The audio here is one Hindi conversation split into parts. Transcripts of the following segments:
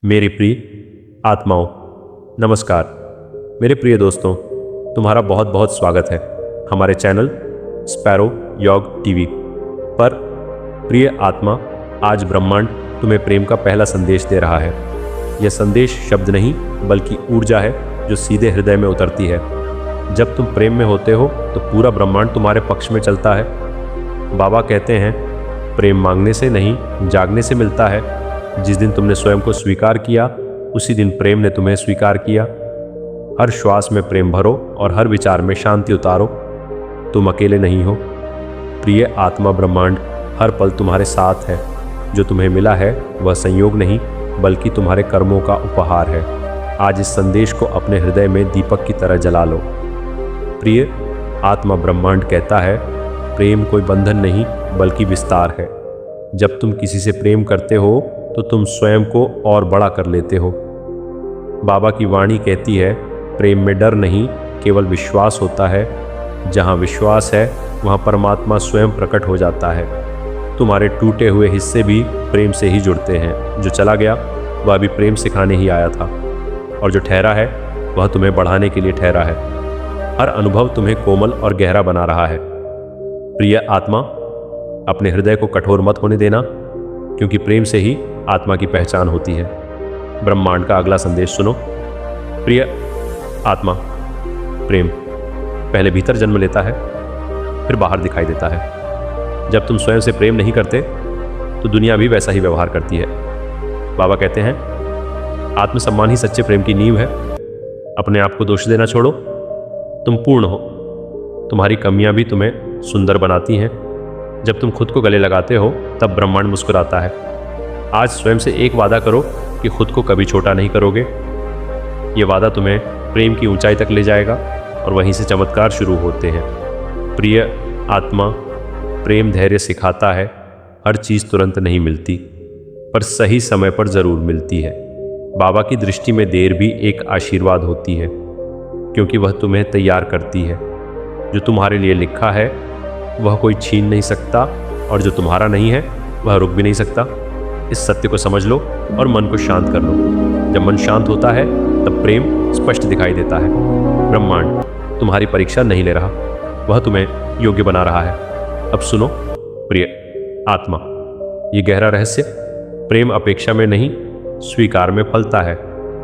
मेरी प्रिय आत्माओं, नमस्कार। मेरे प्रिय दोस्तों, तुम्हारा बहुत बहुत स्वागत है हमारे चैनल स्पैरो योग टीवी पर। प्रिय आत्मा, आज ब्रह्मांड तुम्हें प्रेम का पहला संदेश दे रहा है। यह संदेश शब्द नहीं बल्कि ऊर्जा है जो सीधे हृदय में उतरती है। जब तुम प्रेम में होते हो तो पूरा ब्रह्मांड तुम्हारे पक्ष में चलता है। बाबा कहते हैं, प्रेम मांगने से नहीं जागने से मिलता है। जिस दिन तुमने स्वयं को स्वीकार किया, उसी दिन प्रेम ने तुम्हें स्वीकार किया। हर श्वास में प्रेम भरो और हर विचार में शांति उतारो। तुम अकेले नहीं हो। प्रिय आत्मा, ब्रह्मांड हर पल तुम्हारे साथ है। जो तुम्हें मिला है वह संयोग नहीं बल्कि तुम्हारे कर्मों का उपहार है। आज इस संदेश को अपने हृदय में दीपक की तरह जला लो। प्रिय आत्मा, ब्रह्मांड कहता है, प्रेम कोई बंधन नहीं बल्कि विस्तार है। जब तुम किसी से प्रेम करते हो तो तुम स्वयं को और बड़ा कर लेते हो। बाबा की वाणी कहती है, प्रेम में डर नहीं केवल विश्वास होता है। जहाँ विश्वास है वहाँ परमात्मा स्वयं प्रकट हो जाता है। तुम्हारे टूटे हुए हिस्से भी प्रेम से ही जुड़ते हैं। जो चला गया वह भी प्रेम सिखाने ही आया था, और जो ठहरा है वह तुम्हें बढ़ाने के लिए ठहरा है। हर अनुभव तुम्हें कोमल और गहरा बना रहा है। प्रिय आत्मा, अपने हृदय को कठोर मत होने देना, क्योंकि प्रेम से ही आत्मा की पहचान होती है। ब्रह्मांड का अगला संदेश सुनो। प्रिय आत्मा, प्रेम पहले भीतर जन्म लेता है, फिर बाहर दिखाई देता है। जब तुम स्वयं से प्रेम नहीं करते तो दुनिया भी वैसा ही व्यवहार करती है। बाबा कहते हैं, आत्मसम्मान ही सच्चे प्रेम की नींव है। अपने आप को दोष देना छोड़ो। तुम पूर्ण हो। तुम्हारी कमियां भी तुम्हें सुंदर बनाती हैं। जब तुम खुद को गले लगाते हो तब ब्रह्मांड मुस्कुराता है। आज स्वयं से एक वादा करो कि खुद को कभी छोटा नहीं करोगे। ये वादा तुम्हें प्रेम की ऊंचाई तक ले जाएगा और वहीं से चमत्कार शुरू होते हैं। प्रिय आत्मा, प्रेम धैर्य सिखाता है। हर चीज़ तुरंत नहीं मिलती, पर सही समय पर ज़रूर मिलती है। बाबा की दृष्टि में देर भी एक आशीर्वाद होती है, क्योंकि वह तुम्हें तैयार करती है। जो तुम्हारे लिए लिखा है वह कोई छीन नहीं सकता, और जो तुम्हारा नहीं है वह रुक भी नहीं सकता। इस सत्य को समझ लो और मन को शांत कर लो। जब मन शांत होता है तब प्रेम स्पष्ट दिखाई देता है। ब्रह्मांड तुम्हारी परीक्षा नहीं ले रहा, वह तुम्हें योग्य बना रहा है। अब सुनो प्रिय आत्मा, ये गहरा रहस्य, प्रेम अपेक्षा में नहीं स्वीकार में फलता है।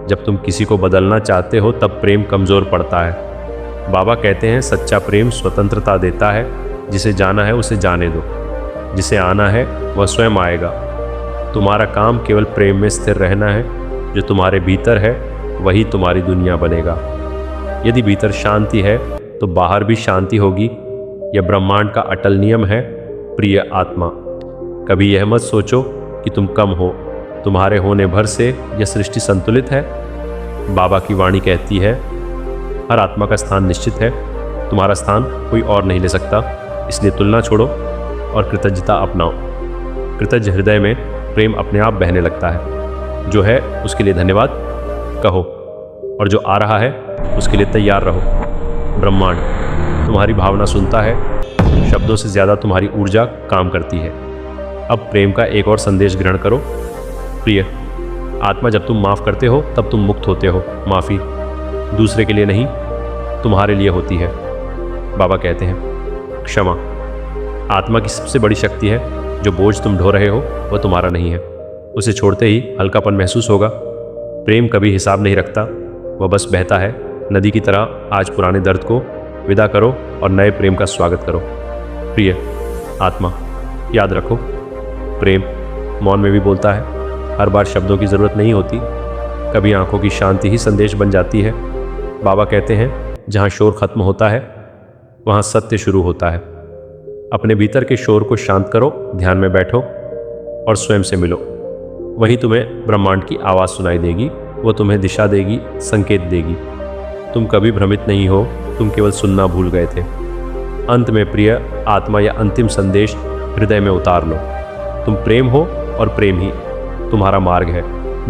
जब तुम किसी को बदलना चाहते हो तब प्रेम कमज़ोर पड़ता है। बाबा कहते हैं, सच्चा प्रेम स्वतंत्रता देता है। जिसे जाना है उसे जाने दो, जिसे आना है वह स्वयं आएगा। तुम्हारा काम केवल प्रेम में स्थिर रहना है। जो तुम्हारे भीतर है वही तुम्हारी दुनिया बनेगा। यदि भीतर शांति है तो बाहर भी शांति होगी। यह ब्रह्मांड का अटल नियम है। प्रिय आत्मा, कभी यह मत सोचो कि तुम कम हो। तुम्हारे होने भर से यह सृष्टि संतुलित है। बाबा की वाणी कहती है, हर आत्मा का स्थान निश्चित है। तुम्हारा स्थान कोई और नहीं ले सकता। इसलिए तुलना छोड़ो और कृतज्ञता अपनाओ। कृतज्ञ हृदय में प्रेम अपने आप बहने लगता है। जो है उसके लिए धन्यवाद कहो, और जो आ रहा है उसके लिए तैयार रहो। ब्रह्मांड तुम्हारी भावना सुनता है। शब्दों से ज़्यादा तुम्हारी ऊर्जा काम करती है। अब प्रेम का एक और संदेश ग्रहण करो। प्रिय आत्मा, जब तुम माफ़ करते हो तब तुम मुक्त होते हो। माफ़ी दूसरे के लिए नहीं, तुम्हारे लिए होती है। बाबा कहते हैं, क्षमा आत्मा की सबसे बड़ी शक्ति है। जो बोझ तुम ढो रहे हो वह तुम्हारा नहीं है। उसे छोड़ते ही हल्कापन महसूस होगा। प्रेम कभी हिसाब नहीं रखता, वह बस बहता है नदी की तरह। आज पुराने दर्द को विदा करो और नए प्रेम का स्वागत करो। प्रिय आत्मा, याद रखो, प्रेम मौन में भी बोलता है। हर बार शब्दों की ज़रूरत नहीं होती, कभी आंखों की शांति ही संदेश बन जाती है। बाबा कहते हैं, जहाँ शोर खत्म होता है वहाँ सत्य शुरू होता है। अपने भीतर के शोर को शांत करो, ध्यान में बैठो और स्वयं से मिलो। वही तुम्हें ब्रह्मांड की आवाज़ सुनाई देगी। वो तुम्हें दिशा देगी, संकेत देगी। तुम कभी भ्रमित नहीं हो, तुम केवल सुनना भूल गए थे। अंत में प्रिय आत्मा, यह अंतिम संदेश हृदय में उतार लो। तुम प्रेम हो और प्रेम ही तुम्हारा मार्ग है।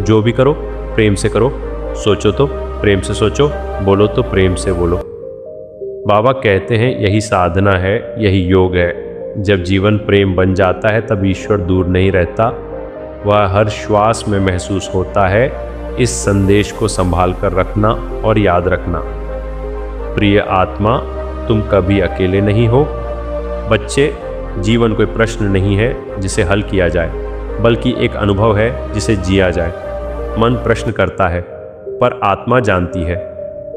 जो भी करो प्रेम से करो। सोचो तो प्रेम से सोचो, बोलो तो प्रेम से बोलो। बाबा कहते हैं, यही साधना है, यही योग है। जब जीवन प्रेम बन जाता है तब ईश्वर दूर नहीं रहता। वह हर श्वास में महसूस होता है। इस संदेश को संभाल कर रखना और याद रखना। प्रिय आत्मा, तुम कभी अकेले नहीं हो। बच्चे, जीवन कोई प्रश्न नहीं है जिसे हल किया जाए, बल्कि एक अनुभव है जिसे जिया जाए। मन प्रश्न करता है, पर आत्मा जानती है।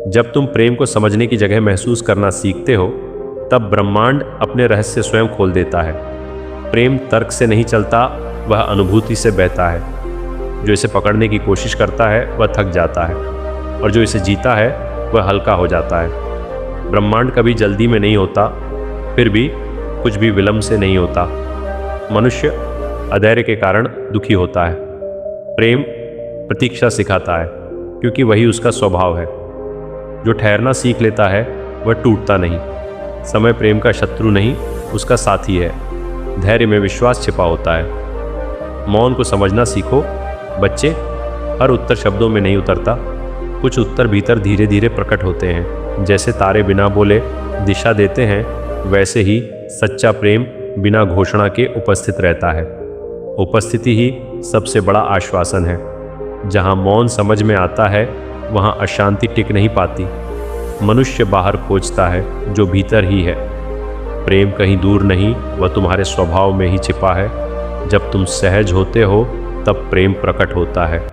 जब तुम प्रेम को समझने की जगह महसूस करना सीखते हो, तब ब्रह्मांड अपने रहस्य स्वयं खोल देता है। प्रेम तर्क से नहीं चलता, वह अनुभूति से बहता है। जो इसे पकड़ने की कोशिश करता है वह थक जाता है, और जो इसे जीता है वह हल्का हो जाता है। ब्रह्मांड कभी जल्दी में नहीं होता, फिर भी कुछ भी विलंब से नहीं होता। मनुष्य अधैर्य के कारण दुखी होता है। प्रेम प्रतीक्षा सिखाता है, क्योंकि वही उसका स्वभाव है। जो ठहरना सीख लेता है वह टूटता नहीं। समय प्रेम का शत्रु नहीं, उसका साथी है। धैर्य में विश्वास छिपा होता है। मौन को समझना सीखो। बच्चे, हर उत्तर शब्दों में नहीं उतरता। कुछ उत्तर भीतर धीरे धीरे प्रकट होते हैं। जैसे तारे बिना बोले दिशा देते हैं, वैसे ही सच्चा प्रेम बिना घोषणा के उपस्थित रहता है। उपस्थिति ही सबसे बड़ा आश्वासन है। जहाँ मौन समझ में आता है, वहाँ अशांति टिक नहीं पाती। मनुष्य बाहर खोजता है जो भीतर ही है। प्रेम कहीं दूर नहीं, वह तुम्हारे स्वभाव में ही छिपा है। जब तुम सहज होते हो, तब प्रेम प्रकट होता है।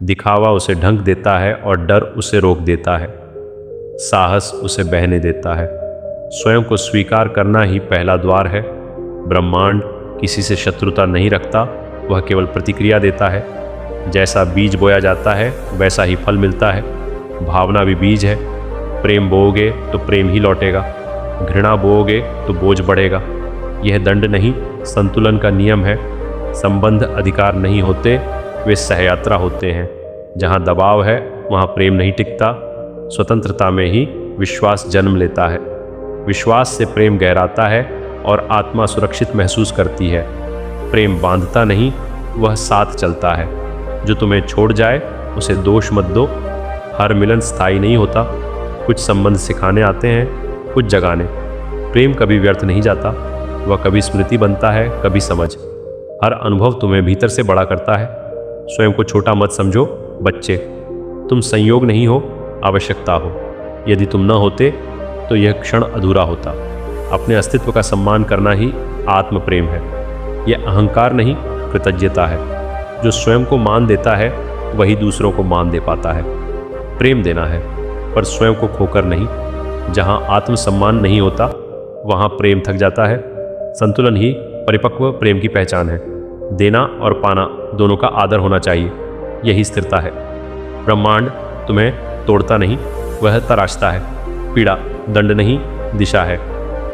दिखावा उसे ढंक देता है और डर उसे रोक देता है। साहस उसे बहने देता है। स्वयं को स्वीकार करना ही पहला द्वार है। ब्रह्मांड किसी से शत्रुता नहीं रखता, वह केवल प्रतिक्रिया देता है। जैसा बीज बोया जाता है, वैसा ही फल मिलता है। भावना भी बीज है। प्रेम बोओगे तो प्रेम ही लौटेगा। घृणा बोओगे तो बोझ बढ़ेगा। यह दंड नहीं, संतुलन का नियम है। संबंध अधिकार नहीं होते, वे सहयात्रा होते हैं। जहाँ दबाव है, वहाँ प्रेम नहीं टिकता। स्वतंत्रता में ही विश्वास जन्म लेता है। विश्वास से प्रेम गहराता है और आत्मा सुरक्षित महसूस करती है। प्रेम बांधता नहीं, वह साथ चलता है। जो तुम्हें छोड़ जाए उसे दोष मत दो। हर मिलन स्थायी नहीं होता। कुछ संबंध सिखाने आते हैं, कुछ जगाने। प्रेम कभी व्यर्थ नहीं जाता। वह कभी स्मृति बनता है, कभी समझ। हर अनुभव तुम्हें भीतर से बड़ा करता है। स्वयं को छोटा मत समझो। बच्चे, तुम संयोग नहीं हो, आवश्यकता हो। यदि तुम न होते तो यह क्षण अधूरा होता। अपने अस्तित्व का सम्मान करना ही आत्म प्रेम है। यह अहंकार नहीं, कृतज्ञता है। जो स्वयं को मान देता है, वही दूसरों को मान दे पाता है। प्रेम देना है, पर स्वयं को खोकर नहीं। जहाँ आत्मसम्मान नहीं होता, वहाँ प्रेम थक जाता है। संतुलन ही परिपक्व प्रेम की पहचान है। देना और पाना दोनों का आदर होना चाहिए, यही स्थिरता है। ब्रह्मांड तुम्हें तोड़ता नहीं, वह तराशता है। पीड़ा दंड नहीं, दिशा है।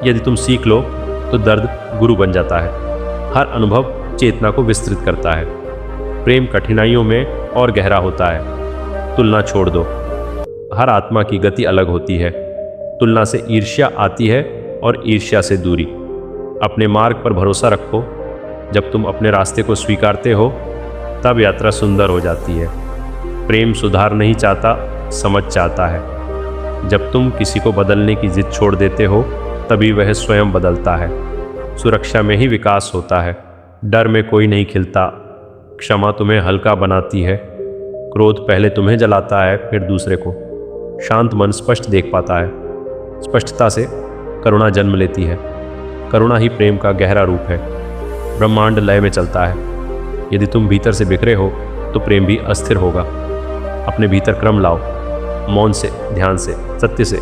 यदि तुम सीख लो तो दर्द गुरु बन जाता है। हर अनुभव चेतना को विस्तृत करता है। प्रेम कठिनाइयों में और गहरा होता है। तुलना छोड़ दो। हर आत्मा की गति अलग होती है। तुलना से ईर्ष्या आती है और ईर्ष्या से दूरी। अपने मार्ग पर भरोसा रखो। जब तुम अपने रास्ते को स्वीकारते हो, तब यात्रा सुंदर हो जाती है। प्रेम सुधार नहीं चाहता, समझ चाहता है। जब तुम किसी को बदलने की जिद छोड़ देते हो, तभी वह स्वयं बदलता है। सुरक्षा में ही विकास होता है। डर में कोई नहीं खिलता। क्षमा तुम्हें हल्का बनाती है। क्रोध पहले तुम्हें जलाता है, फिर दूसरे को। शांत मन स्पष्ट देख पाता है। स्पष्टता से करुणा जन्म लेती है। करुणा ही प्रेम का गहरा रूप है। ब्रह्मांड लय में चलता है। यदि तुम भीतर से बिखरे हो, तो प्रेम भी अस्थिर होगा। अपने भीतर क्रम लाओ। मौन से, ध्यान से, सत्य से।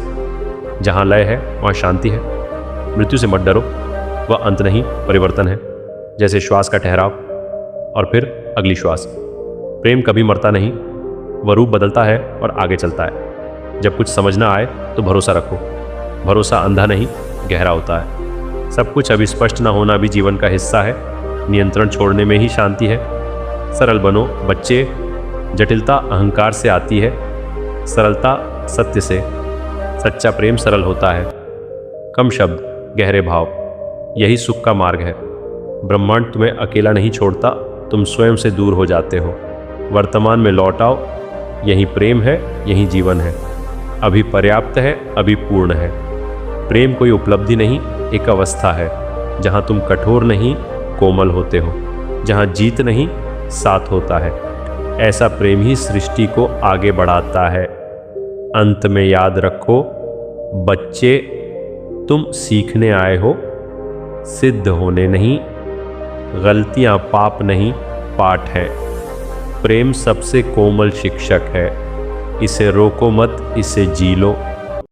जहाँ लय है, वहाँ शांति है। मृत्यु से मत डरो, वह अंत नहीं, परिवर्तन है। जैसे श्वास का ठहराव और फिर अगली श्वास। प्रेम कभी मरता नहीं, वह रूप बदलता है और आगे चलता है। जब कुछ समझ ना आए तो भरोसा रखो। भरोसा अंधा नहीं, गहरा होता है। सब कुछ अभी स्पष्ट न होना भी जीवन का हिस्सा है। नियंत्रण छोड़ने में ही शांति है। सरल बनो बच्चे। जटिलता अहंकार से आती है, सरलता सत्य से। सच्चा प्रेम सरल होता है। कम शब्द, गहरे भाव, यही सुख का मार्ग है। ब्रह्मांड तुम्हें अकेला नहीं छोड़ता, तुम स्वयं से दूर हो जाते हो। वर्तमान में लौट आओ। यही प्रेम है, यही जीवन है। अभी पर्याप्त है, अभी पूर्ण है। प्रेम कोई उपलब्धि नहीं, एक अवस्था है। जहाँ तुम कठोर नहीं, कोमल होते हो। जहाँ जीत नहीं, साथ होता है। ऐसा प्रेम ही सृष्टि को आगे बढ़ाता है। अंत में याद रखो बच्चे, तुम सीखने आए हो, सिद्ध होने नहीं। गलतियां पाप नहीं, पाठ है। प्रेम सबसे कोमल शिक्षक है। इसे रोको मत, इसे जी लो।